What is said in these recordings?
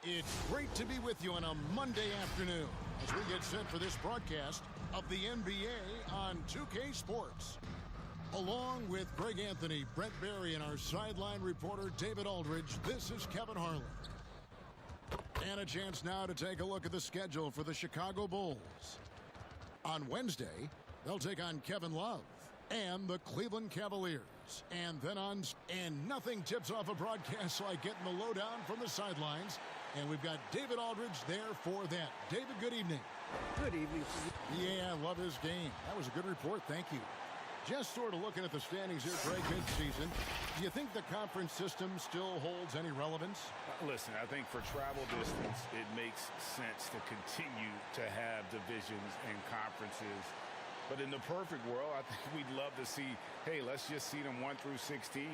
It's great to be with you on a Monday afternoon as we get set for this broadcast of the NBA on 2K Sports. Along with Greg Anthony, Brent Barry, and our sideline reporter David Aldridge, this is Kevin Harlan. And a chance now to take a look at the schedule for the Chicago Bulls. On Wednesday, they'll take on Kevin Love and the Cleveland Cavaliers. And nothing tips off a broadcast like getting the lowdown from the sidelines. And we've got David Aldridge there for that. David, good evening. Good evening. Yeah, I love his game. That was a good report. Thank you. Just sort of looking at the standings here, Greg, mid-season. Do you think the conference system still holds any relevance? Listen, I think for travel distance, it makes sense to continue to have divisions and conferences. But in the perfect world, I think we'd love to see, hey, let's just see them 1 through 16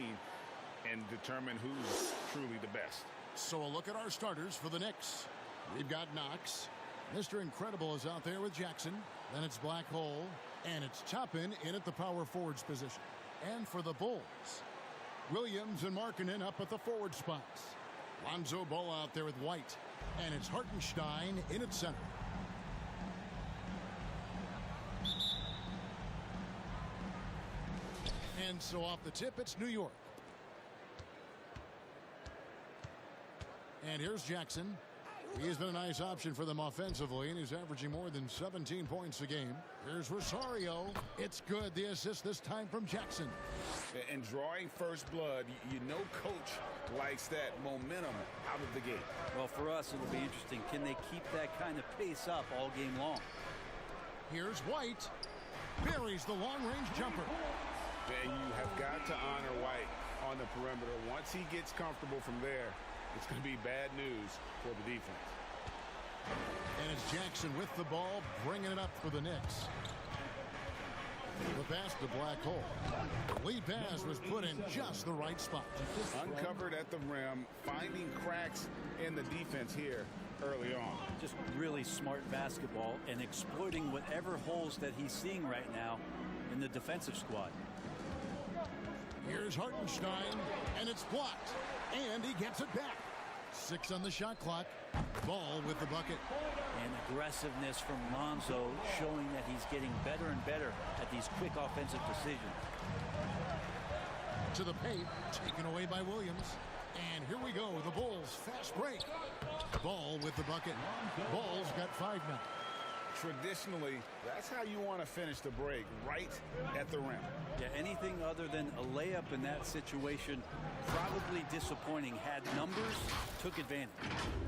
and determine who's truly the best. So a look at our starters for the Knicks. We've got Knox. Mr. Incredible is out there with Jackson. Then it's Black Hole. And it's Toppin in at the power forwards position. And for the Bulls, Williams and Markkanen up at the forward spots. Lonzo Ball out there with White. And it's Hartenstein in at center. And so off the tip, it's New York. And here's Jackson. He's been a nice option for them offensively, and he's averaging more than 17 points a game. Here's Rosario. It's good. The assist this time from Jackson. And drawing first blood, you know coach likes that momentum out of the gate. Well, for us, it'll be interesting. Can they keep that kind of pace up all game long? Here's White. Buries the long-range jumper. And you have got to honor White on the perimeter. Once he gets comfortable from there, it's going to be bad news for the defense. And it's Jackson with the ball, bringing it up for the Knicks. The pass to Black Hole. The lead pass was put in just the right spot. Uncovered at the rim, finding cracks in the defense here early on. Just really smart basketball and exploiting whatever holes that he's seeing right now in the defensive squad. Here's Hartenstein, and it's blocked. And he gets it back. 6 on the shot clock. Ball with the bucket. And aggressiveness from Lonzo showing that he's getting better and better at these quick offensive decisions. To the paint, taken away by Williams. And here we go, the Bulls fast break. Ball with the bucket. Ball's got 5 now. Traditionally, that's how you want to finish the break, right at the rim. Yeah, anything other than a layup in that situation, probably disappointing. Had numbers, took advantage.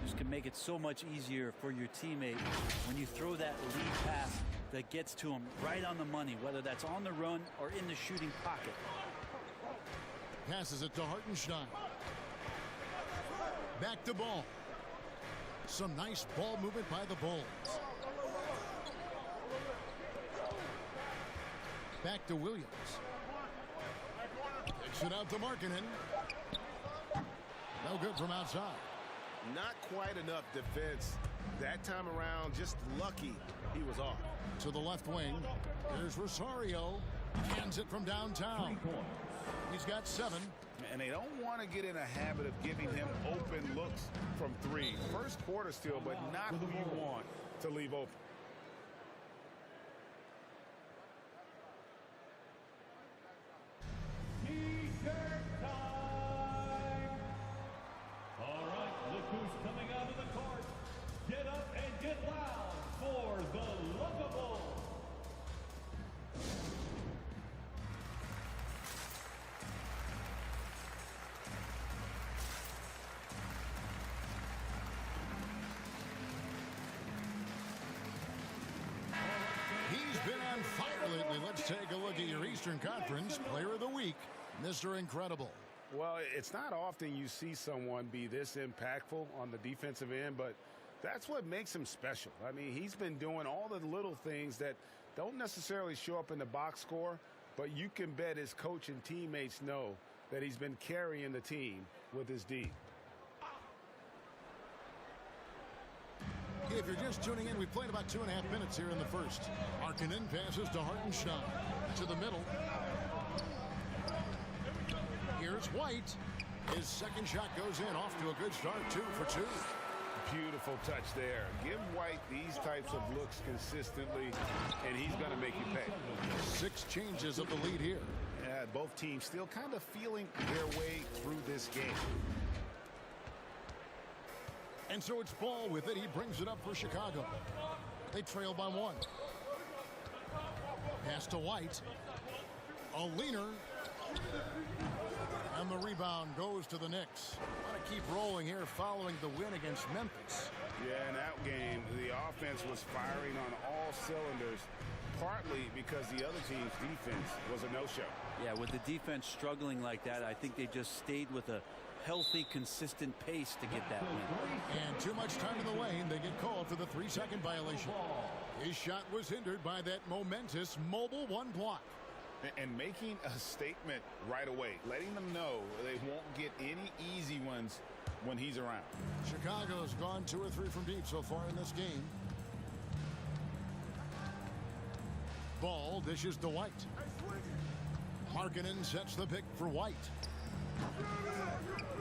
Just can make it so much easier for your teammate when you throw that lead pass that gets to him right on the money, whether that's on the run or in the shooting pocket. Passes it to Hartenstein. Back to Ball. Some nice ball movement by the Bulls. Back to Williams. Takes it out to Markkanen. No good from outside. Not quite enough defense that time around. Just lucky he was off. To the left wing. Here's Rosario. Hands it from downtown. He's got 7. And they don't want to get in a habit of giving him open looks from 3. First quarter still, but not who you want to leave open. All right, look who's coming out of the court. Get up and get loud for the Lovable. He's been on fire lately. Let's take a look at your Eastern Conference Player of the Week, Mr. Incredible. Well, it's not often you see someone be this impactful on the defensive end, but that's what makes him special. I mean, he's been doing all the little things that don't necessarily show up in the box score, but you can bet his coach and teammates know that he's been carrying the team with his D. If you're just tuning in, we played about 2.5 minutes here in the first. Markkanen passes to Hartenstein. To the middle. Here's White. His second shot goes in, off to a good start, 2 for 2. Beautiful touch there. Give White these types of looks consistently, and he's going to make you pay. 6 changes of the lead here. Yeah, both teams still kind of feeling their way through this game. And so it's Ball with it. He brings it up for Chicago. They trail by 1. Pass to White. A leaner. And the rebound goes to the Knicks. Want to keep rolling here following the win against Memphis. Yeah, in that game, the offense was firing on all cylinders, partly because the other team's defense was a no-show. Yeah, with the defense struggling like that, I think they just stayed with a healthy, consistent pace to get that win. And too much time in the lane. They get called for the 3-second violation. His shot was hindered by that momentous mobile 1 block. And making a statement right away, letting them know they won't get any easy ones when he's around. Chicago's gone 2 or 3 from deep so far in this game. Ball dishes to White. Markkanen sets the pick for White.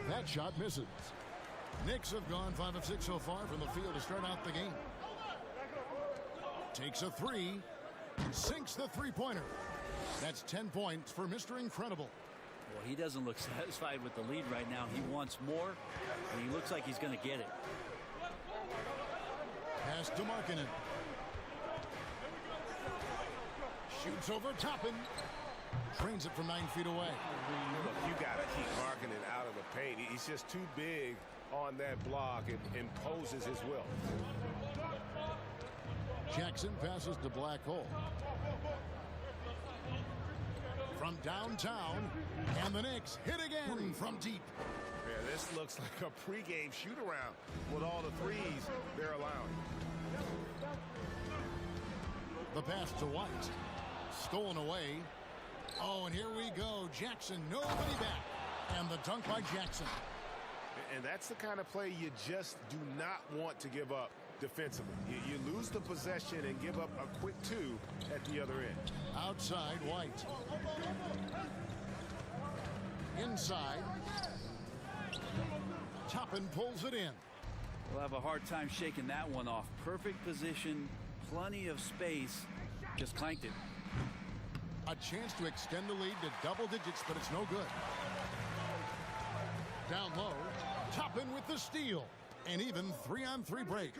That shot misses. Knicks have gone 5 of 6 so far from the field to start out the game. Takes a 3. Sinks the 3-pointer. That's 10 points for Mr. Incredible. Well, he doesn't look satisfied with the lead right now. He wants more, and he looks like he's going to get it. Pass to Markkanen. Shoots over Toppin. Trains it from 9 feet away. Look, you got to keep Markkanen out of the paint. He's just too big on that block and imposes his will. Jackson passes to Black Hole. From downtown, and the Knicks hit again from deep. Yeah, this looks like a pregame shoot-around with all the threes they're allowing. The pass to White. Stolen away. Oh, and here we go. Jackson, nobody back. And the dunk by Jackson. And that's the kind of play you just do not want to give up defensively. You lose the possession and give up a quick 2 at the other end. Outside, White. Inside. Toppin pulls it in. We'll have a hard time shaking that one off. Perfect position, plenty of space. Just clanked it. A chance to extend the lead to double digits, but it's no good. Down low. Toppin with the steal. And even 3-on-3 break.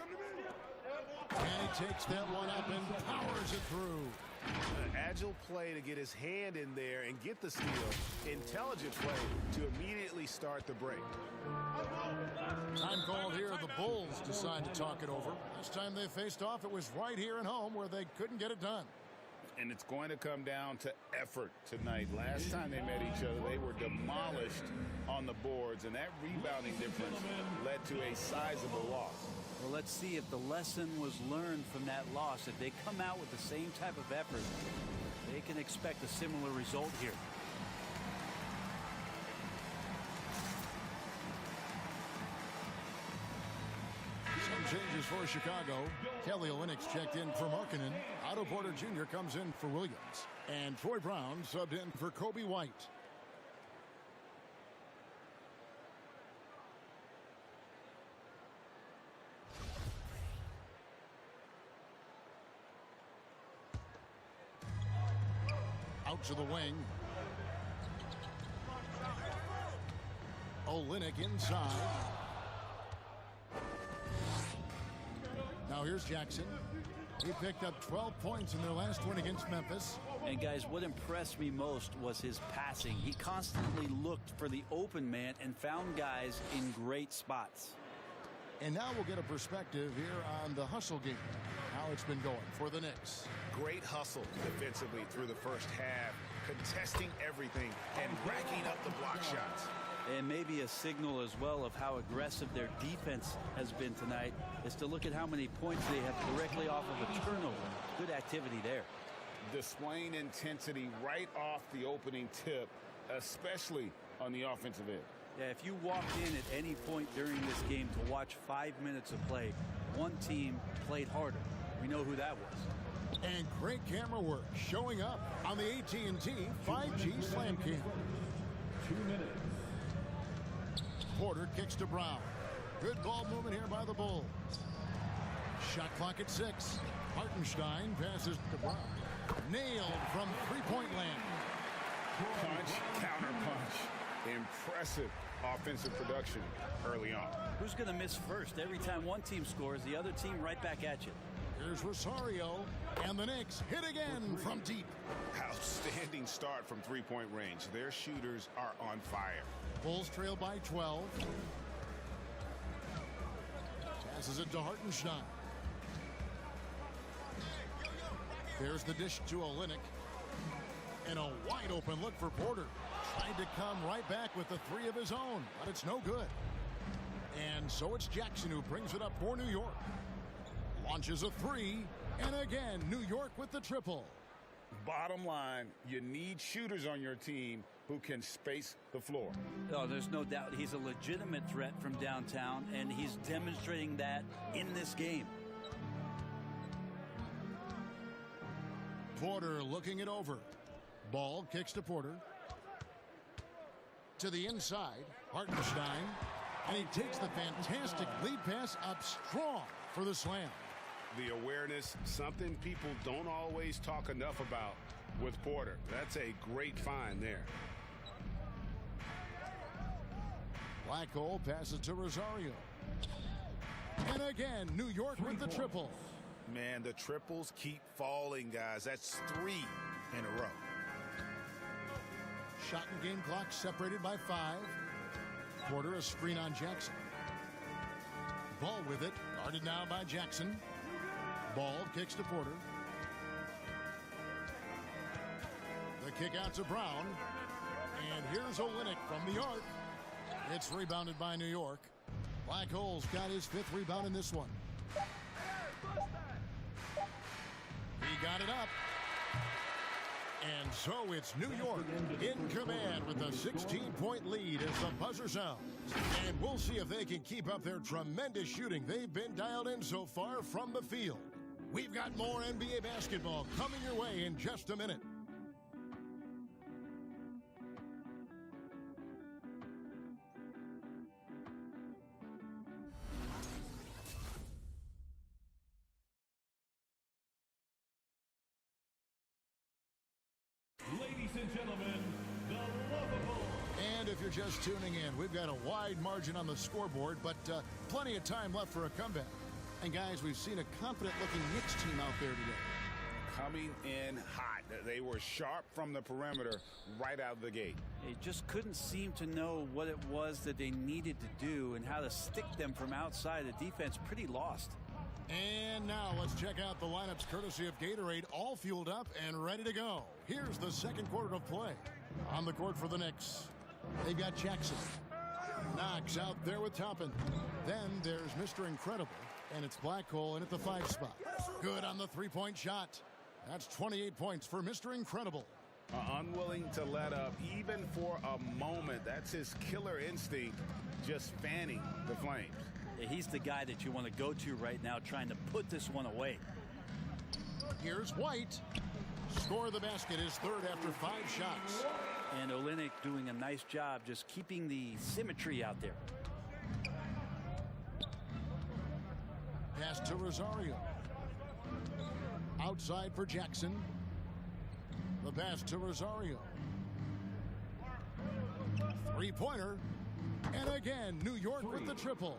And he takes that one up and powers it through. An agile play to get his hand in there and get the steal. Intelligent play to immediately start the break. Time called here. The Bulls decide to talk it over. Last time they faced off, it was right here at home where they couldn't get it done. And it's going to come down to effort tonight. Last time they met each other, they were demolished on the boards, and that rebounding difference led to a sizable loss. Well, let's see if the lesson was learned from that loss. If they come out with the same type of effort, they can expect a similar result here. Some changes for Chicago. Kelly Olynyk checked in for Markkanen. Otto Porter Jr. comes in for Williams. And Troy Brown subbed in for Kobe White. Out to the wing. Olynyk inside. Now here's Jackson. He picked up 12 points in their last win against Memphis. And guys, what impressed me most was his passing. He constantly looked for the open man and found guys in great spots. And now we'll get a perspective here on the hustle game, how it's been going for the Knicks. Great hustle defensively through the first half, contesting everything and racking up the block shots. And maybe a signal as well of how aggressive their defense has been tonight is to look at how many points they have directly off of a turnover. Good activity there. Displaying intensity right off the opening tip, especially on the offensive end. Yeah, if you walked in at any point during this game to watch 5 minutes of play, one team played harder. We know who that was. And great camera work showing up on the AT&T 5G Slam Cam. 2 minutes. Porter kicks to Brown. Good ball movement here by the Bulls. Shot clock at 6. Hartenstein passes to Brown. Nailed from three-point land. Punch, counter punch. Impressive offensive production early on. Who's going to miss first? Every time one team scores, the other team right back at you. Here's Rosario, and the Knicks hit again from deep. Outstanding start from three-point range. Their shooters are on fire. Bulls trail by 12. Passes it to Hartenstein. There's the dish to Olynyk. And a wide open look for Porter. Tried to come right back with the three of his own, but it's no good. And so it's Jackson who brings it up for New York. Launches a three, and again, New York with the triple. Bottom line, you need shooters on your team who can space the floor. Oh, there's no doubt he's a legitimate threat from downtown, and he's demonstrating that in this game. Porter looking it over. Ball kicks to Porter. To the inside, Hartenstein. And he takes the fantastic lead pass up strong for the slam. The awareness, something people don't always talk enough about with Porter. That's a great find there. Black hole passes to Rosario. And again, New York with the triple. Man, the triples keep falling, guys. That's 3 in a row. Shot and game clock separated by 5. Porter a screen on Jackson. Ball with it. Guarded now by Jackson. Ball kicks to Porter. The kick out to Brown. And here's Olynyk from the arc. It's rebounded by New York. Black Hole's got his 5th rebound in this one. He got it up. And so it's New York in command with a 16-point lead as the buzzer sounds. And we'll see if they can keep up their tremendous shooting they've been dialed in so far from the field. We've got more NBA basketball coming your way in just a minute. Ladies and gentlemen, the lovable. And if you're just tuning in, we've got a wide margin on the scoreboard, but plenty of time left for a comeback. And guys, we've seen a confident-looking Knicks team out there today. Coming in hot. They were sharp from the perimeter right out of the gate. They just couldn't seem to know what it was that they needed to do and how to stick them from outside. The defense pretty lost. And now let's check out the lineups courtesy of Gatorade, all fueled up and ready to go. Here's the second quarter of play. On the court for the Knicks, they've got Jackson. Knox out there with Toppin. Then there's Mr. Incredible, and it's Black Hole in at the 5 spot. Good on the three-point shot. That's 28 points for Mr. Incredible. Unwilling to let up even for a moment. That's his killer instinct, just fanning the flames. He's the guy that you want to go to right now, trying to put this one away. Here's White. Score the basket, his 3rd after 5 shots. And Olynyk doing a nice job just keeping the symmetry out there. Pass to Rosario. Outside for Jackson. The pass to Rosario. Three-pointer. And again, New York with the triple.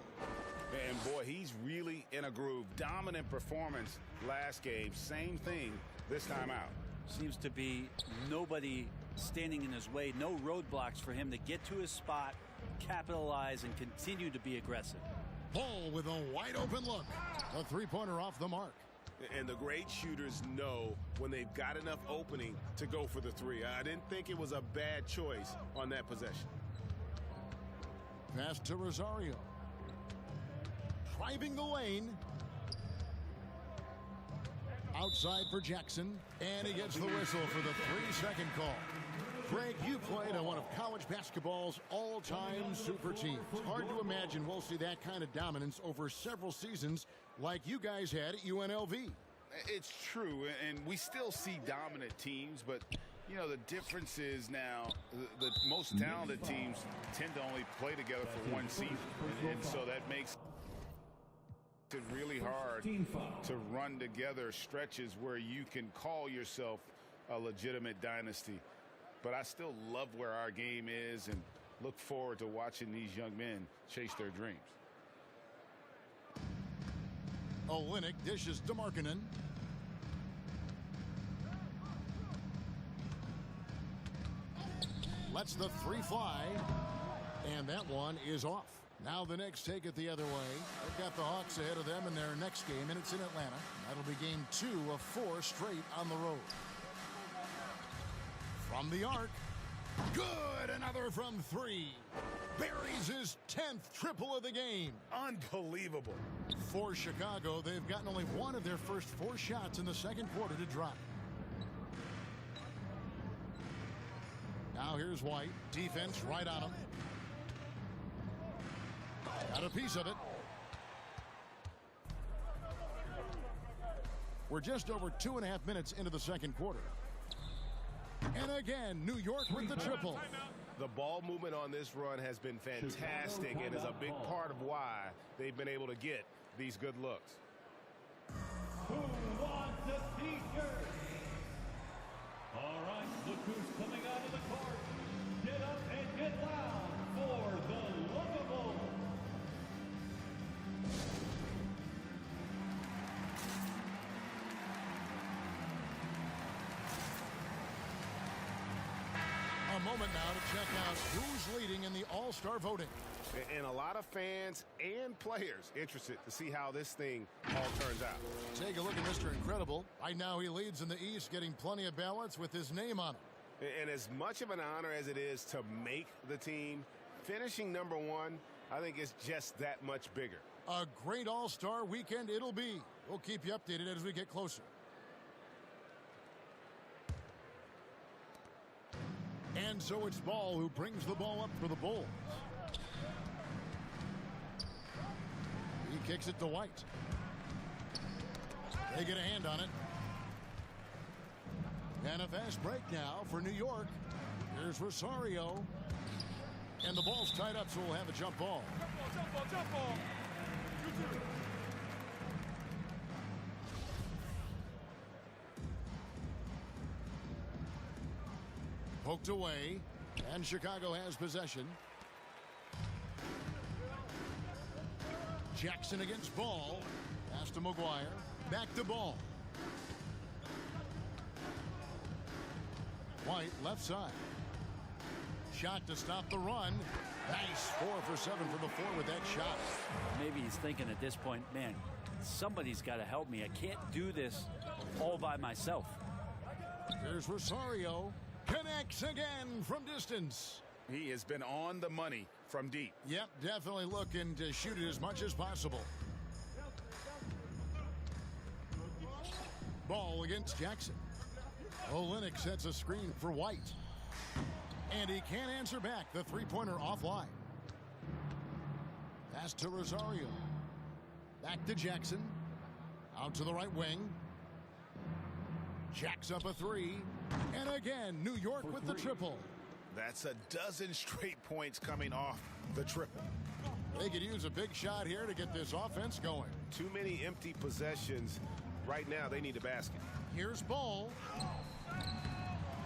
And boy, he's really in a groove. Dominant performance last game. Same thing this time out. Seems to be nobody standing in his way. No roadblocks for him to get to his spot, capitalize, and continue to be aggressive. Ball with a wide open look. A three-pointer off the mark. And the great shooters know when they've got enough opening to go for the 3. I didn't think it was a bad choice on that possession. Pass to Rosario. Driving the lane. Outside for Jackson. And he gets the whistle for the 3-second call. Greg, you played on one of college basketball's all-time super teams. Hard to imagine we'll see that kind of dominance over several seasons like you guys had at UNLV. It's true, and we still see dominant teams, but You know, the difference is now the most talented teams tend to only play together for one season. And so that makes it really hard to run together stretches where you can call yourself a legitimate dynasty. But I still love where our game is and look forward to watching these young men chase their dreams. Olynyk dishes to Markkanen. Lets the three fly. And that one is off. Now the Knicks take it the other way. They've got the Hawks ahead of them in their next game, and it's in Atlanta. That'll be game 2 of 4 straight on the road. From the arc. Good! Another from 3. Buries his 10th triple of the game. Unbelievable. For Chicago, they've gotten only one of their first 4 shots in the second quarter to drop. Now here's White. Defense right on him. Got a piece of it. We're just over 2.5 minutes into the second quarter. And again, New York with the triple. The ball movement on this run has been fantastic and is a big part of why they've been able to get these good looks. Who wants a t-shirt? All right, look who's coming out of the court. Get up and get loud for the lovable. A moment now to check out who's leading in the All-Star voting. And a lot of fans and players interested to see how this thing all turns out. Take a look at Mr. Incredible. Right now he leads in the East, getting plenty of ballots with his name on it. And as much of an honor as it is to make the team, finishing number 1, I think is just that much bigger. A great All-Star weekend it'll be. We'll keep you updated as we get closer. And so it's Ball who brings the ball up for the Bulls. He kicks it to White. They get a hand on it. And a fast break now for New York. Here's Rosario. And the ball's tied up, so we'll have a jump ball. Jump ball. Poked away, and Chicago has possession. Jackson against Ball. Pass to McGuire. Back to Ball. White left side. Shot to stop the run. Nice 4 for 7 for the 4 with that shot. Maybe he's thinking at this point, man, somebody's got to help me. I can't do this all by myself. Here's Rosario. Connects again from distance. He has been on the money from deep. Yep, definitely looking to shoot it as much as possible. Ball against Jackson. Olynyk sets a screen for White. And he can't answer back. The three-pointer offline. Pass to Rosario. Back to Jackson. Out to the right wing. Jacks up a 3. And again, New York with the triple. That's a dozen straight points coming off the triple. They could use a big shot here to get this offense going. Too many empty possessions. Right now, they need a basket. Here's Ball.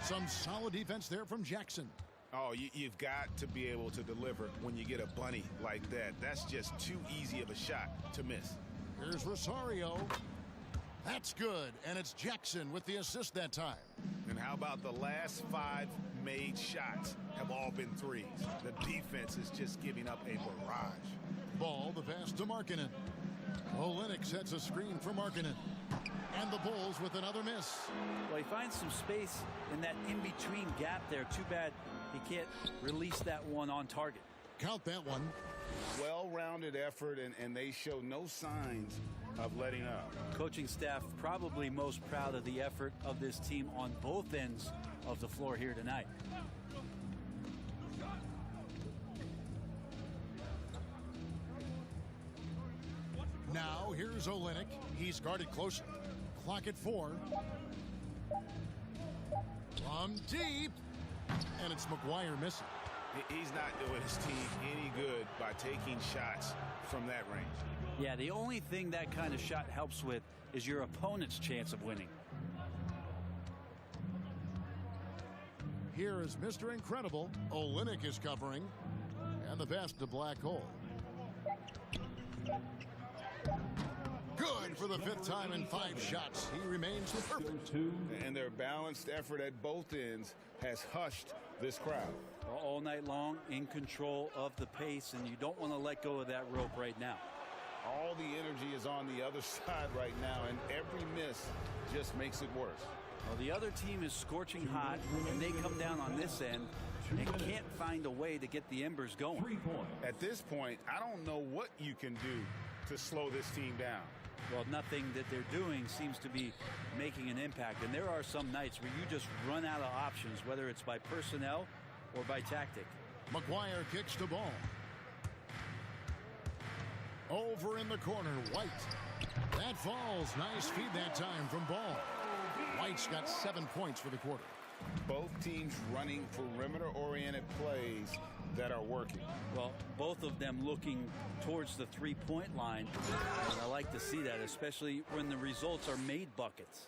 Some solid defense there from Jackson. Oh, you've got to be able to deliver when you get a bunny like that. That's just too easy of a shot to miss. Here's Rosario. That's good, and it's Jackson with the assist that time. And how about the last 5 made shots have all been threes? The defense is just giving up a barrage. Ball, the pass to Markkanen. Olynyk sets a screen for Markkanen. And the Bulls with another miss. Well, he finds some space in that in-between gap there. Too bad he can't release that one on target. Count that one. Well-rounded effort, and they show no signs of letting up. Coaching staff probably most proud of the effort of this team on both ends of the floor here tonight. Now here's Olynyk. He's guarded closer. Clock at 4. From deep. And it's McGuire missing. He's not doing his team any good by taking shots from that range. Yeah, the only thing that kind of shot helps with is your opponent's chance of winning. Here is Mr. Incredible. Olynyk is covering. And the pass to Black Hole. Good for the 5th time in 5 shots. He remains perfect. And their balanced effort at both ends has hushed this crowd. All night long, in control of the pace, and you don't want to let go of that rope right now. All the energy is on the other side right now, and every miss just makes it worse. Well, the other team is scorching hot, and they come down on this end and can't find a way to get the embers going. At this point, I don't know what you can do to slow this team down. Well, nothing that they're doing seems to be making an impact, and there are some nights where you just run out of options, whether it's by personnel or by tactic. McGuire kicks the ball. Over in the corner, White. That falls. Nice feed that time from Ball. White's got 7 points for the quarter. Both teams running perimeter-oriented plays that are working. Well, both of them looking towards the three-point line. And I like to see that, especially when the results are made buckets.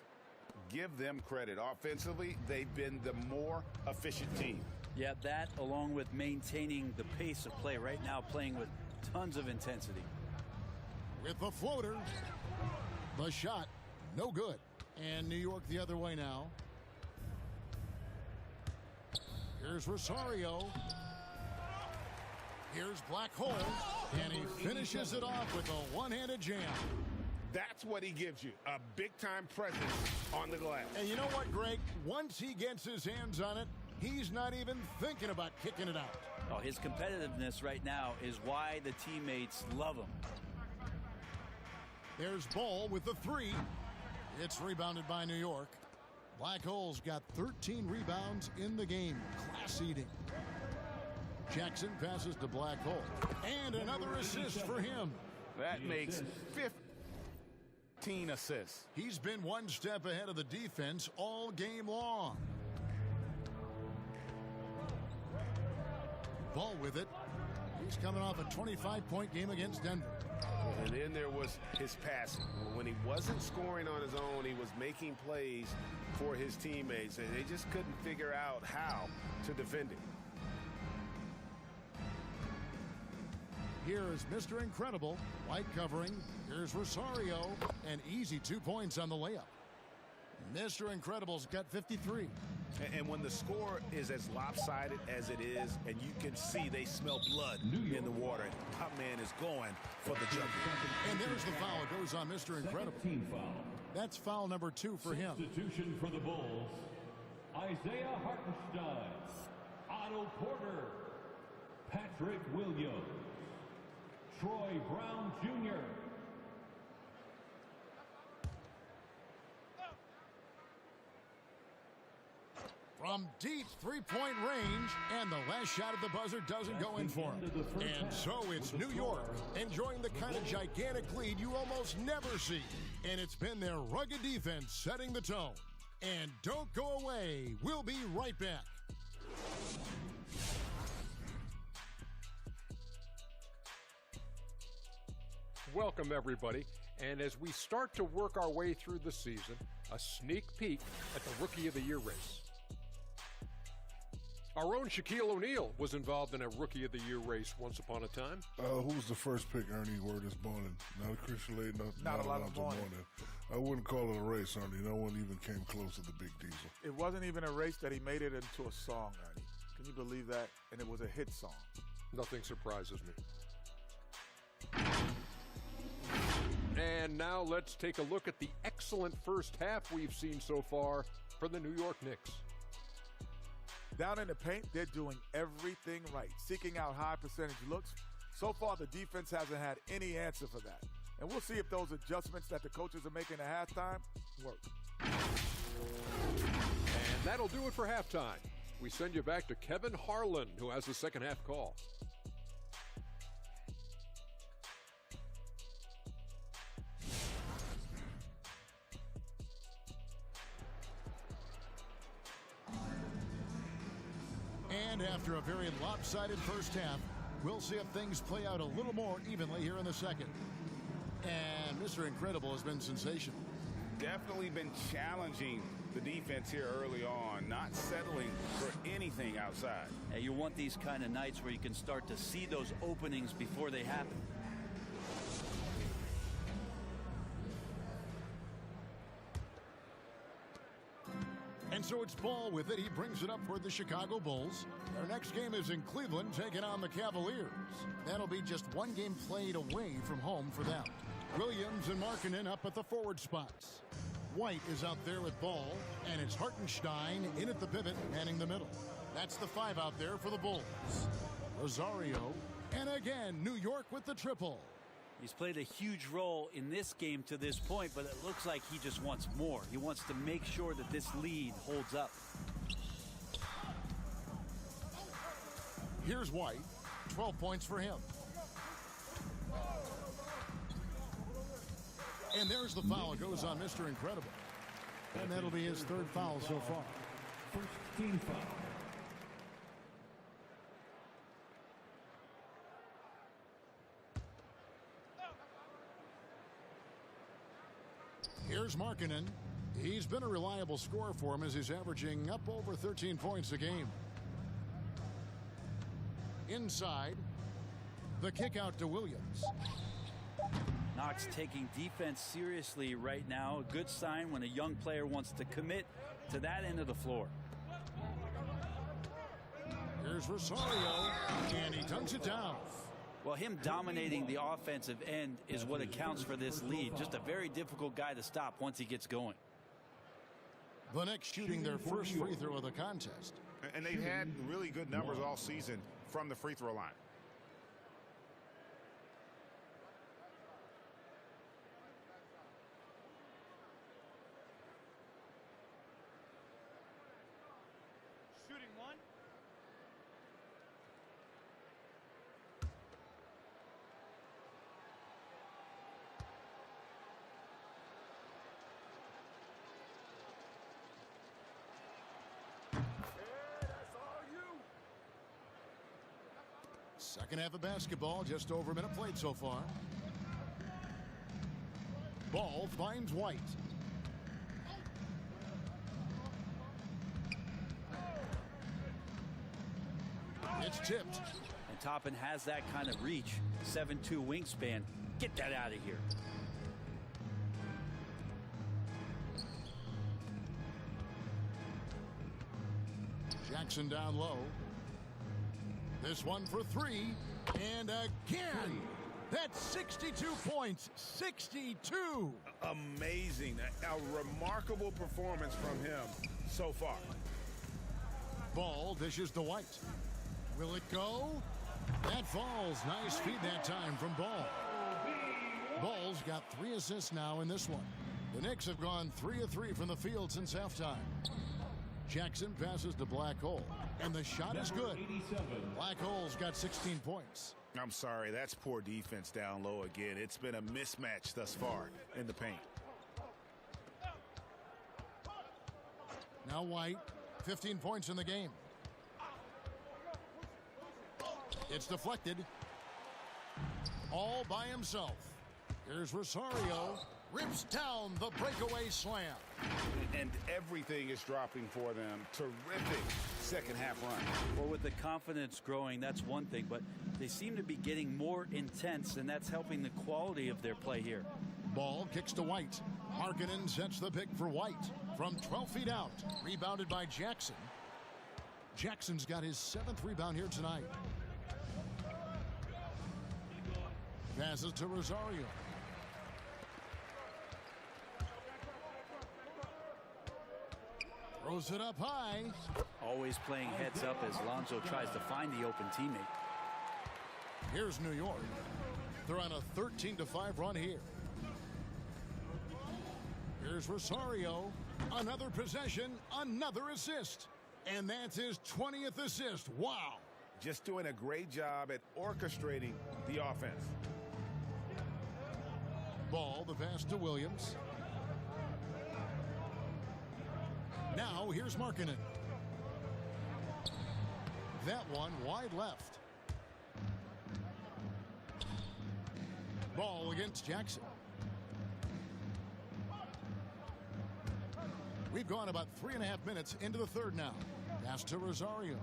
Give them credit. Offensively, they've been the more efficient team. Yeah, that along with maintaining the pace of play right now, playing with tons of intensity. With the floater. The shot, no good. And New York the other way now. Here's Rosario. Here's Black Hole. And he finishes it off with a one-handed jam. That's what he gives you, a big-time presence on the glass. And you know what, Greg? Once he gets his hands on it, he's not even thinking about kicking it out. Oh, his competitiveness right now is why the teammates love him. There's Ball with the 3. It's rebounded by New York. Black Hole's got 13 rebounds in the game. Class eating. Jackson passes to Black Hole. And another assist for him. That makes 15 assists. He's been one step ahead of the defense all game long. Ball with it. He's coming off a 25-point game against Denver. And then there was his passing. When he wasn't scoring on his own, he was making plays for his teammates, and they just couldn't figure out how to defend him. Here is Mr. Incredible. White covering. Here's Rosario. And easy 2 points on the layup. Mr. Incredible's got 53. And when the score is as lopsided as it is, and you can see they smell blood in the water, and my man is going for the jumper. And there's the foul. It goes on Mr. Incredible. Team foul. That's foul number 2 for him. Substitution for the Bulls. Isaiah Hartenstein, Otto Porter, Patrick Williams, Troy Brown Jr. From deep three-point range, and the last shot at the buzzer doesn't go in for him. And so it's New York enjoying the kind of gigantic lead you almost never see. And it's been their rugged defense setting the tone. And don't go away. We'll be right back. Welcome, everybody. And as we start to work our way through the season, a sneak peek at the Rookie of the Year race. Our own Shaquille O'Neal was involved in a Rookie of the Year race once upon a time. Who was the first pick, Ernie, word this morning? Not a Christian Lade, not Alonzo Mourning. I wouldn't call it a race, Ernie. No one even came close to the Big Diesel. It wasn't even a race that he made it into a song, Ernie. Can you believe that? And it was a hit song. Nothing surprises me. And now let's take a look at the excellent first half we've seen so far for the New York Knicks. Down in the paint, they're doing everything right, seeking out high percentage looks. So far, the defense hasn't had any answer for that. And we'll see if those adjustments that the coaches are making at halftime work. And that'll do it for halftime. We send you back to Kevin Harlan, who has the second half call. And after a very lopsided first half, we'll see if things play out a little more evenly here in the second. And Mr. Incredible has been sensational. Definitely been challenging the defense here early on, not settling for anything outside. And you want these kind of nights where you can start to see those openings before they happen. And so it's Ball with it. He brings it up for the Chicago Bulls. Their next game is in Cleveland, taking on the Cavaliers. That'll be just one game played away from home for them. Williams and Markkanen up at the forward spots. White is out there with Ball, and it's Hartenstein in at the pivot, manning the middle. That's the 5 out there for the Bulls. Rosario, and again, New York with the triple. He's played a huge role in this game to this point, but it looks like he just wants more. He wants to make sure that this lead holds up. Here's White, 12 points for him. And there's the foul. It goes on Mr. Incredible. And that'll be his 3rd foul so far. First team foul. Here's Markkanen. He's been a reliable scorer for him as he's averaging up over 13 points a game. Inside, the kick out to Williams. Knox taking defense seriously right now. A good sign when a young player wants to commit to that end of the floor. Here's Rosario, and he dunks it down. Well, him dominating the offensive end is what accounts for this lead. Just a very difficult guy to stop once he gets going. The Knicks shooting their first free throw of the contest. And they've had really good numbers all season from the free throw line. Shooting one. Second half of basketball, just over a minute played so far. Ball finds White. It's tipped. And Toppin has that kind of reach. 7'2" wingspan. Get that out of here. Jackson down low. This one for 3. And again. That's 62 points. 62. Amazing. A remarkable performance from him so far. Ball dishes to White. Will it go? That falls. Nice feed that time from Ball. Ball's got 3 assists now in this one. The Knicks have gone 3 of 3 from the field since halftime. Jackson passes to Black Hole, and the shot is good. Black Hole's got 16 points. I'm sorry, that's poor defense down low again. It's been a mismatch thus far in the paint. Now White, 15 points in the game. It's deflected. All by himself. Here's Rosario. Rips down the breakaway slam. And everything is dropping for them. Terrific second half run. Well, with the confidence growing, that's one thing, but they seem to be getting more intense, and that's helping the quality of their play here. Ball kicks to White. Markkanen sets the pick for White from 12 feet out. Rebounded by Jackson. Jackson's got his 7th rebound here tonight. Passes to Rosario. Throws it up high. Always playing heads up as Lonzo tries to find the open teammate. Here's New York. They're on a 13-5 run here. Here's Rosario. Another possession, another assist. And that's his 20th assist. Wow. Just doing a great job at orchestrating the offense. Ball, the pass to Williams. Now here's Markkanen. that one wide left. Ball against Jackson. We've gone about 3.5 minutes into the third now. Pass to Rosario.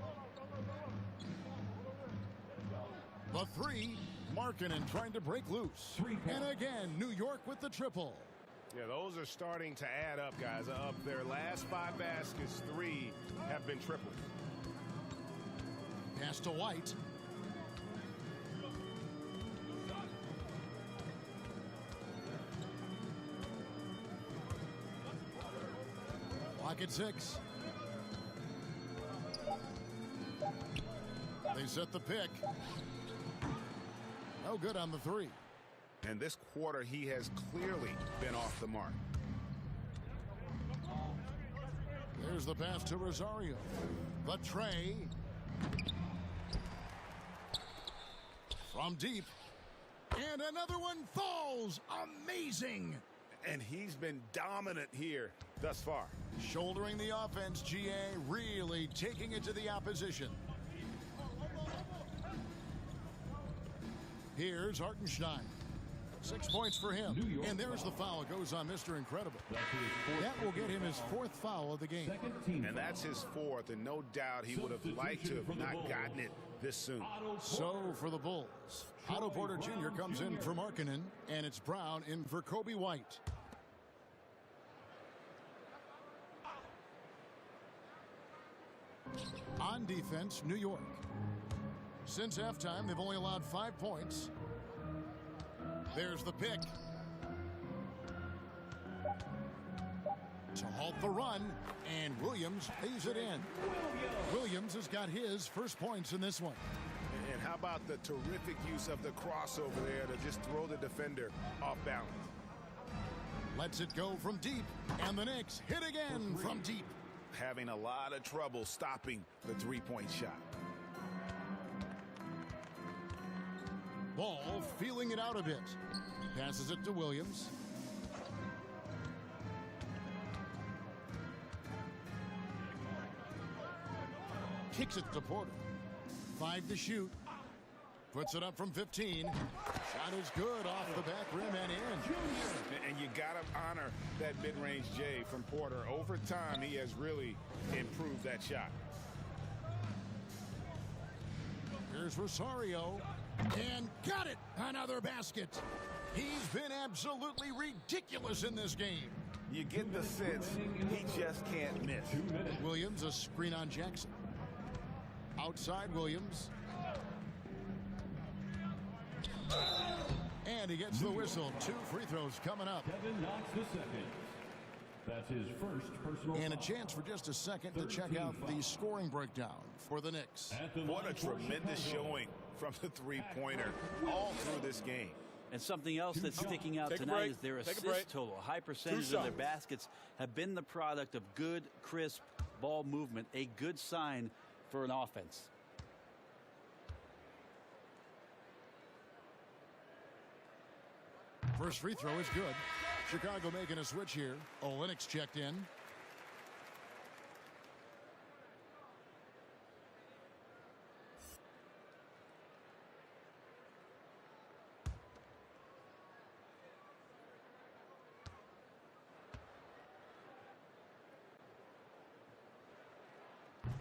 The three, Markkanen trying to break loose. And again, New York with the triple. Yeah, those are starting to add up, guys. Of their last 5 baskets, 3 have been triples. Pass to White. Clock at 6. They set the pick. No good on the 3. And this quarter, he has clearly been off the mark. There's the pass to Rosario. The tray. From deep. And another one falls. Amazing. And he's been dominant here thus far. Shouldering the offense, GA really taking it to the opposition. Here's Hartenstein. 6 points for him. And there's the foul. It goes on Mr. Incredible. That will get him his 4th foul of the game. And that's his 4th, and no doubt he would have liked to have not gotten it this soon. So for the Bulls, Otto Porter Jr. comes in for Markkanen, and it's Brown in for Kobe White. On defense, New York. Since halftime, they've only allowed 5 points. There's the pick. To halt the run, and Williams lays it in. Williams has got his first points in this one. And how about the terrific use of the crossover there to just throw the defender off balance? Lets it go from deep, and the Knicks hit again from deep. Having a lot of trouble stopping the three-point shot. Ball feeling it out a bit. Passes it to Williams. Kicks it to Porter. 5 to shoot. Puts it up from 15. Shot is good off the back rim and in. And you got to honor that mid-range J from Porter. Over time, he has really improved that shot. Here's Rosario. And got it. Another basket. He's been absolutely ridiculous in this game. You get the sense he just can't miss. Williams, a screen on Jackson. Outside Williams. And he gets the whistle. 2 free throws coming up. Kevin knocks the second. That's his first personal And a foul. chance for just a second to check out the scoring breakdown for the Knicks. What a tremendous showing from the three-pointer all through this game. And something else that's sticking out tonight is their assist total. A high percentage of their baskets have been the product of good, crisp ball movement, a good sign for an offense. First free throw is good. Chicago making a switch here. Olynyk's checked in.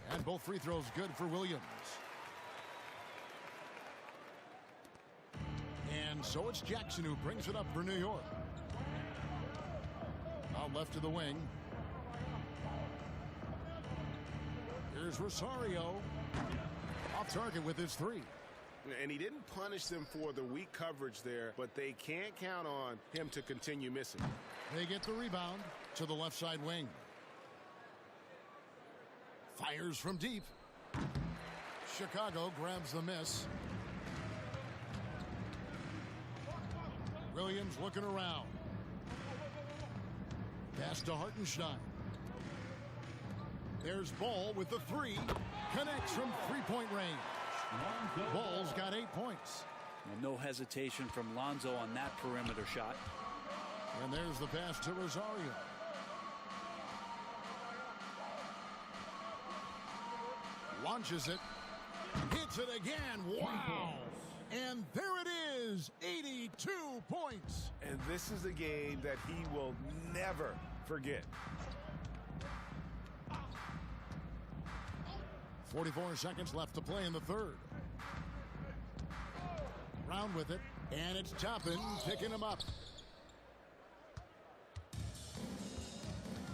And both free throws good for Williams. And so it's Jackson who brings it up for New York. Out left to the wing. Here's Rosario. Off target with his 3. And he didn't punish them for the weak coverage there, but they can't count on him to continue missing. They get the rebound to the left side wing. Fires from deep. Chicago grabs the miss. Williams looking around. Pass to Hartenstein. There's Ball with the 3. Connects from 3-point range. Ball's got 8 points. And no hesitation from Lonzo on that perimeter shot. And there's the pass to Rosario. Launches it. Hits it again. Wow. And there it is, 82 points. And this is a game that he will never forget. 44 seconds left to play in the third. Brown with it, and it's Toppin picking him up.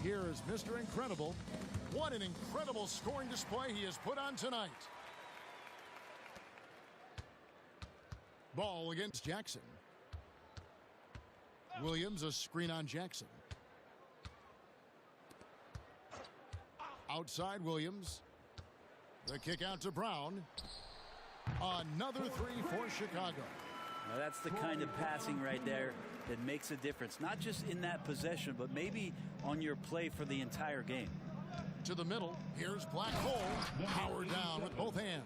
Here is Mr. Incredible. What an incredible scoring display he has put on tonight. Ball against Jackson. Williams, a screen on Jackson. Outside Williams. The kick out to Brown. Another three for Chicago. Now that's the kind of passing right there that makes a difference. Not just in that possession, but maybe on your play for the entire game. To the middle. Here's Black Hole. Powered down with both hands.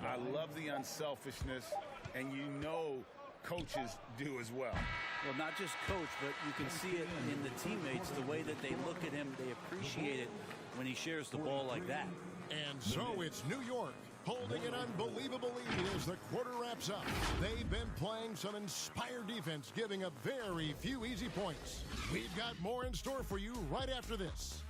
I love the unselfishness, and you know coaches do as well. Well, not just coach, but you can see it in the teammates, the way that they look at him. They appreciate it when he shares the ball like that. And so it's New York holding an unbelievable lead as the quarter wraps up. They've been playing some inspired defense, giving up very few easy points. We've got more in store for you right after this.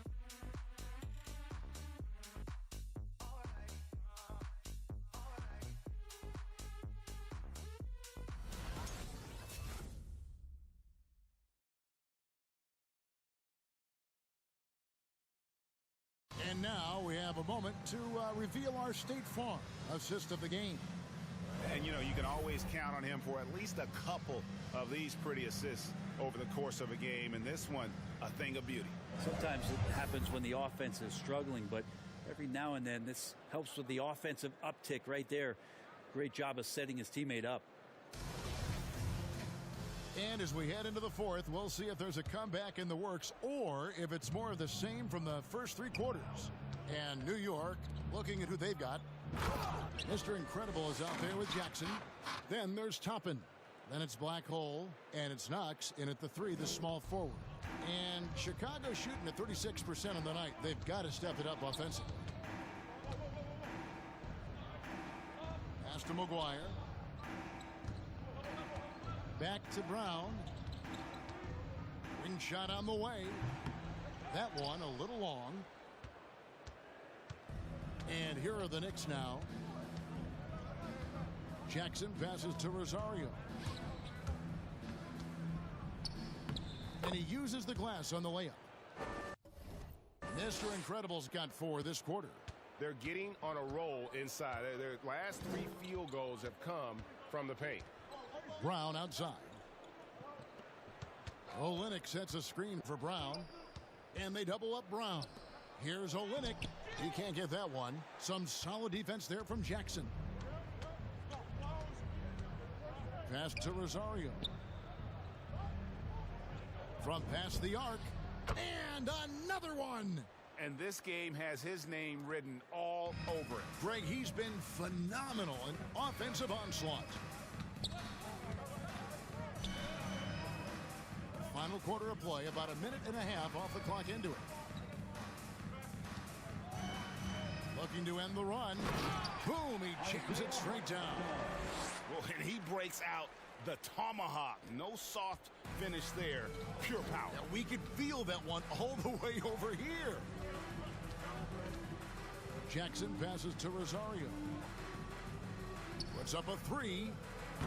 And now we have a moment to reveal our State Farm assist of the game. And, you know, you can always count on him for at least a couple of these pretty assists over the course of a game. And this one, a thing of beauty. Sometimes it happens when the offense is struggling, but every now and then this helps with the offensive uptick right there. Great job of setting his teammate up. And as we head into the fourth, we'll see if there's a comeback in the works or if it's more of the same from the first three quarters. And New York, looking at who they've got. Mr. Incredible is out there with Jackson. Then there's Toppin. Then it's Black Hole, and it's Knox in at the three, the small forward. And Chicago shooting at 36% on the night. They've got to step it up offensively. Pass to McGuire. Back to Brown. Ring shot on the way. That one a little long. And here are the Knicks now. Jackson passes to Rosario. And he uses the glass on the layup. Mr. Incredible's got 4 this quarter. They're getting on a roll inside. Their last 3 field goals have come from the paint. Brown outside. Olynyk sets a screen for Brown. And they double up Brown. Here's Olynyk. He can't get that one. Some solid defense there from Jackson. Pass to Rosario. From past the arc. And another one. And this game has his name written all over it. Greg, he's been phenomenal in offensive onslaught. Final quarter of play, about a minute and a half off the clock into it. Looking to end the run. Boom, he jams it straight down. Well, and he breaks out the tomahawk. No soft finish there. Pure power. Yeah, we could feel that one all the way over here. Jackson passes to Rosario. Puts up a 3.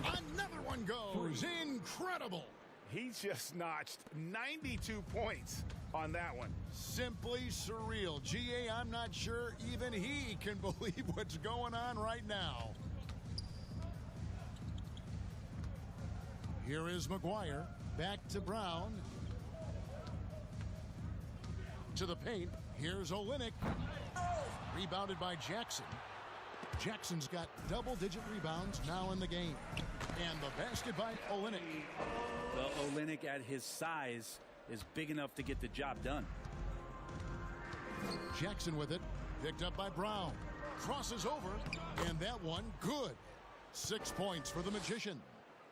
Another one goes. Incredible. He just notched 92 points on that one. Simply surreal. GA, I'm not sure even he can believe what's going on right now. Here is McGuire. Back to Brown. To the paint. Here's Olynyk. Rebounded by Jackson. Jackson's got double-digit rebounds now in the game. And the basket by Olynyk. Well, Olynyk at his size is big enough to get the job done. Jackson with it. Picked up by Brown. Crosses over. And that one good. 6 points for the Magician.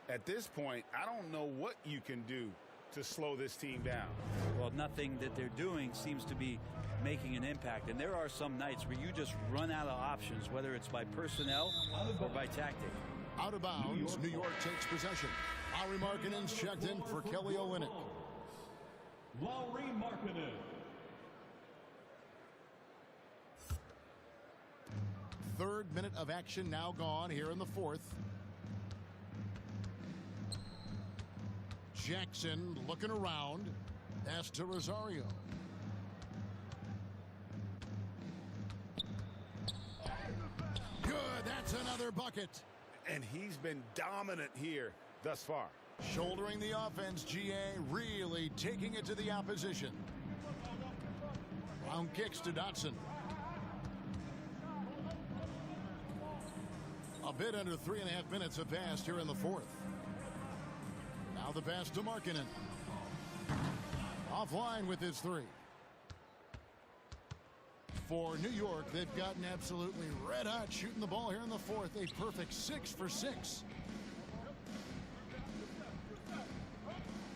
At this point, I don't know what you can do to slow this team down. Well, nothing that they're doing seems to be making an impact. And there are some nights where you just run out of options, whether it's by personnel or by tactic. Out of bounds, New York takes possession. Lauri Markkanen's checked in for Kelly Olynyk. Lauri Markkanen. Third minute of action now gone here in the fourth. Jackson looking around. Pass to Rosario. Good, that's another bucket. And he's been dominant here thus far. Shouldering the offense, GA really taking it to the opposition. Brown kicks to Dotson. A bit under 3.5 minutes have passed here in the fourth. Now the pass to Markkanen. Offline with his three. For New York, they've gotten absolutely red hot shooting the ball here in the fourth. A perfect 6 for 6.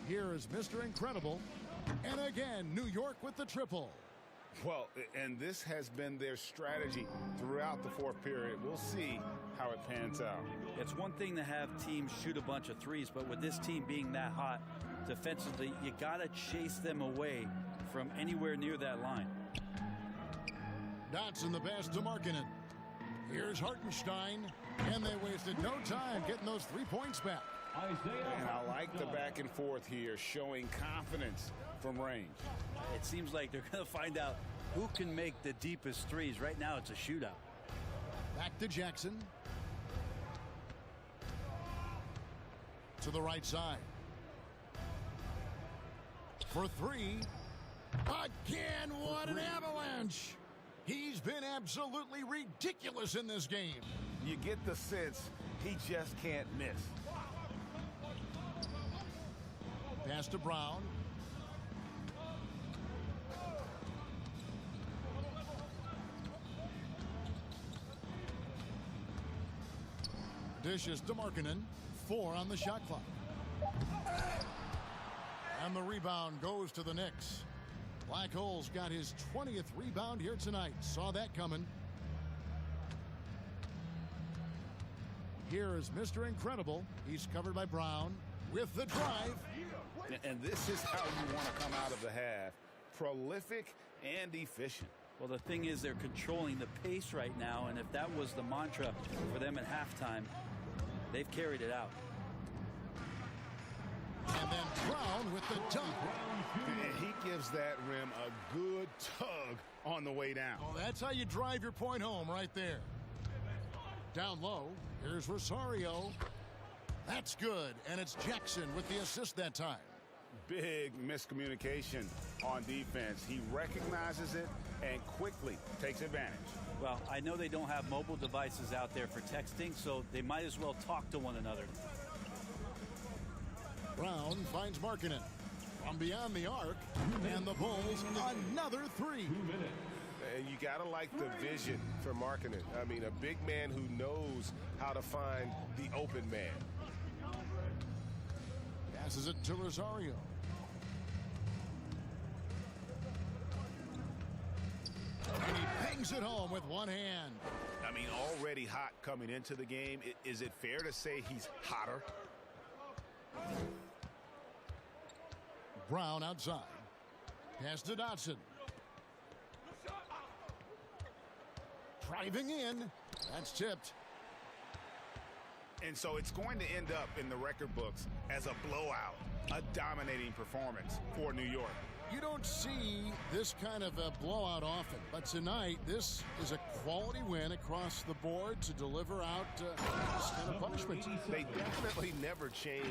Here is Mr. Incredible. And again, New York with the triple. Well, and this has been their strategy throughout the fourth period. We'll see how it pans out. It's one thing to have teams shoot a bunch of threes, but with this team being that hot defensively, you got to chase them away from anywhere near that line. Dotson the pass to Markkanen. Here's Hartenstein, and they wasted no time getting those 3 points back. And I like the back and forth here, showing confidence from range. It seems like they're going to find out who can make the deepest threes. Right now, it's a shootout. Back to Jackson. To the right side. For three. Again, what an avalanche. He's been absolutely ridiculous in this game. You get the sense he just can't miss. Pass to Brown. Dishes to Markkanen. 4 on the shot clock. And the rebound goes to the Knicks. Black Hole's got his 20th rebound here tonight. Saw that coming. Here is Mr. Incredible. He's covered by Brown with the drive. And this is how you want to come out of the half. Prolific and efficient. Well, the thing is, they're controlling the pace right now, and if that was the mantra for them at halftime, they've carried it out. And then Brown with the dunk. And he gives that rim a good tug on the way down. Oh, that's how you drive your point home right there. Down low, here's Rosario. That's good, and it's Jackson with the assist that time. Big miscommunication on defense. He recognizes it and quickly takes advantage. Well, I know they don't have mobile devices out there for texting, so they might as well talk to one another. Brown finds Markkanen from beyond the arc, and the Bulls another 3. And you got to like the vision for Markkanen. I mean, a big man who knows how to find the open man. Passes it to Rosario. And he bangs it home with one hand. I mean, already hot coming into the game. Is it fair to say he's hotter? Brown outside. Pass to Dotson. Driving in. That's tipped. And so it's going to end up in the record books as a blowout, a dominating performance for New York. You don't see this kind of a blowout often, but tonight this is a quality win across the board to deliver out this kind of punishment. They definitely never changed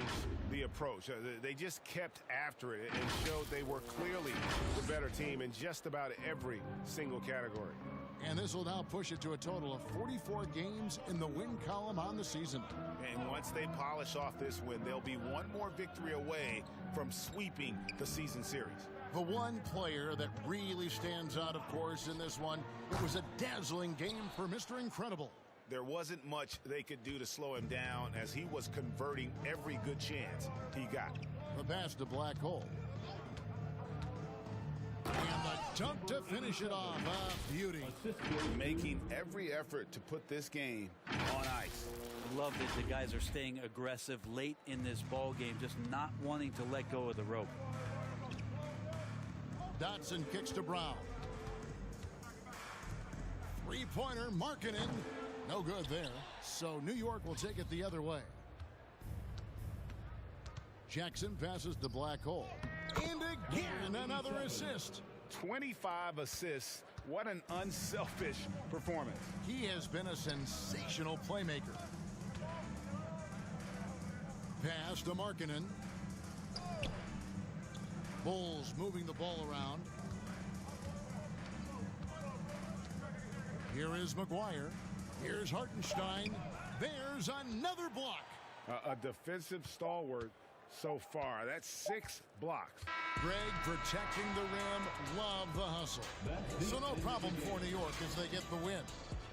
the approach. They just kept after it and showed they were clearly the better team in just about every single category. And this will now push it to a total of 44 games in the win column on the season. And once they polish off this win, they'll be one more victory away from sweeping the season series. The one player that really stands out, of course, in this one, it was a dazzling game for Mr. Incredible. There wasn't much they could do to slow him down as he was converting every good chance he got. The pass to Black Hole. And the dunk to finish it off. A beauty. Making every effort to put this game on ice. Love that the guys are staying aggressive late in this ball game, just not wanting to let go of the rope. Dotson kicks to Brown. Three-pointer, Markkanen. No good there. So New York will take it the other way. Jackson passes to Black Hole. And again, another assist. 25 assists. What an unselfish performance. He has been a sensational playmaker. Pass to Markkanen. Bulls moving the ball around. Here is McGuire. Here's Hartenstein. There's another block. A defensive stalwart so far. That's 6 blocks. Greg protecting the rim. Love the hustle. So no problem for New York as they get the win.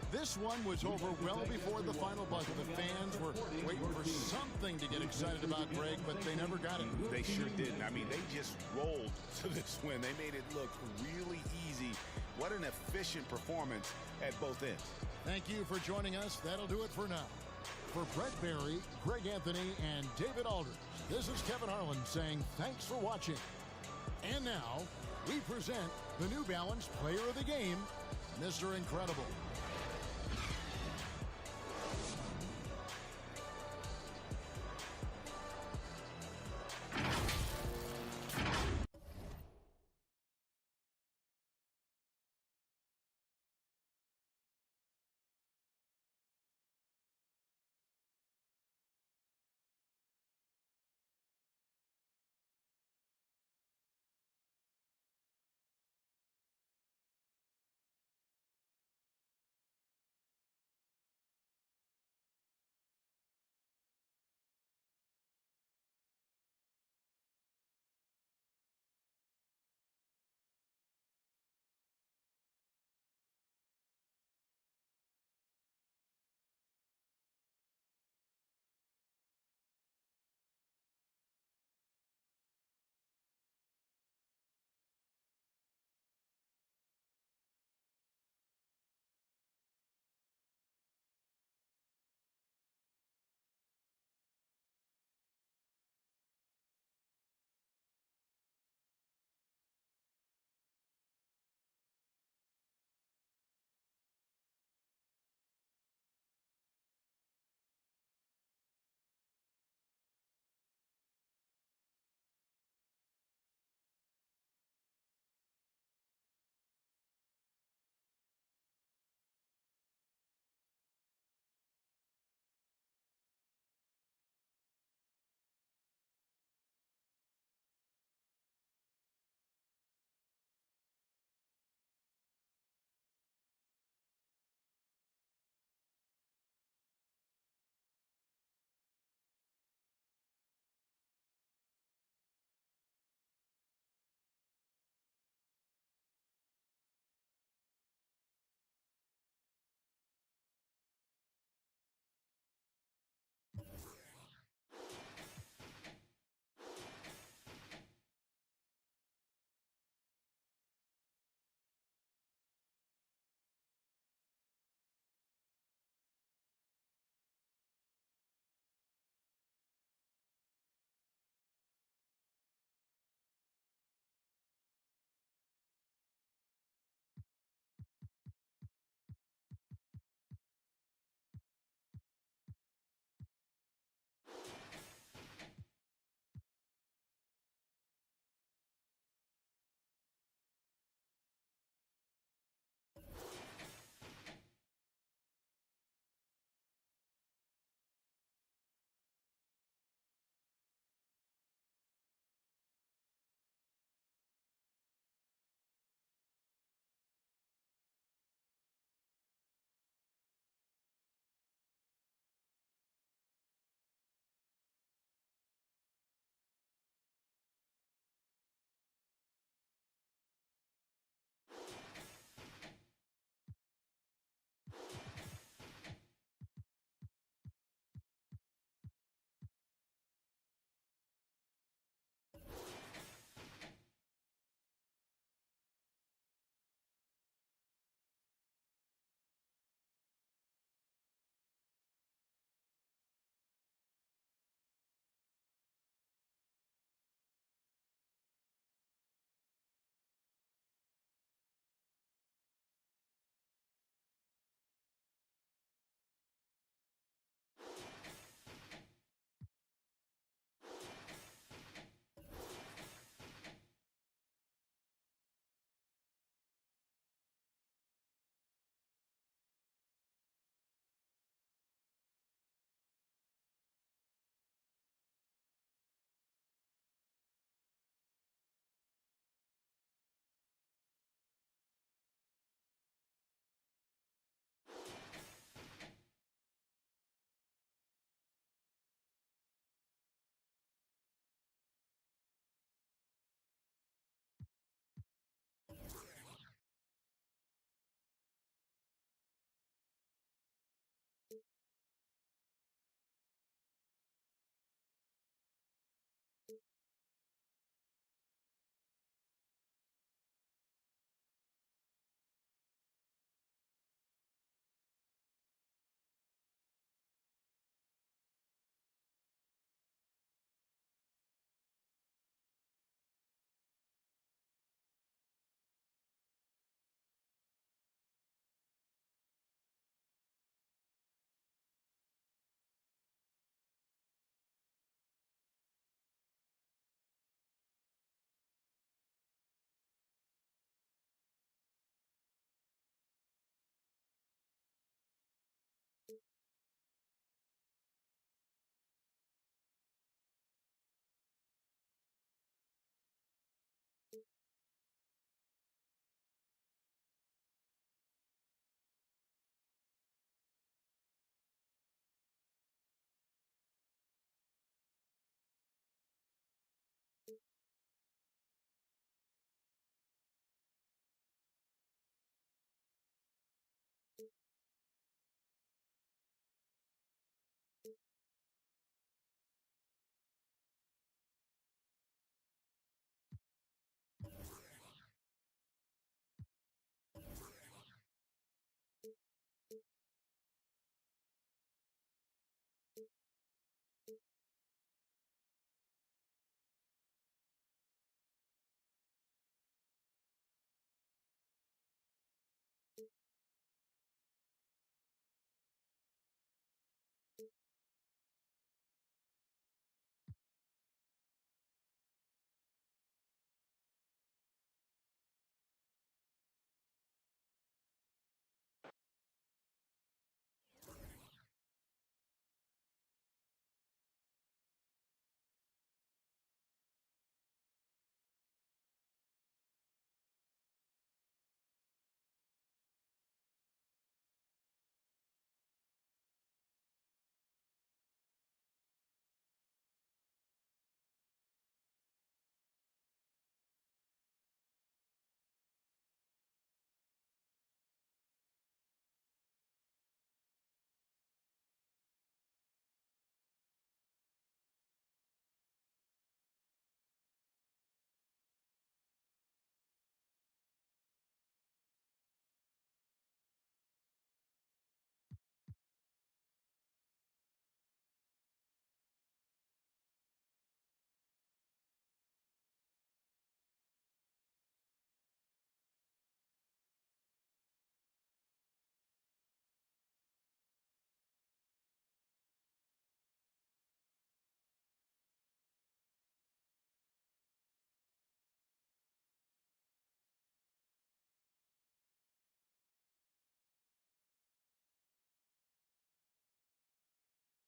This one was over well before the final buzzer. The fans were waiting for something to get excited about, Greg, but they never got it. They sure didn't. I mean, they just rolled to this win. They made it look really easy. What an efficient performance at both ends. Thank you for joining us. That'll do it for now. For Brett Barry, Greg Anthony, and David Aldridge, this is Kevin Harlan saying thanks for watching. And now, we present the New Balance Player of the Game, Mr. Incredible.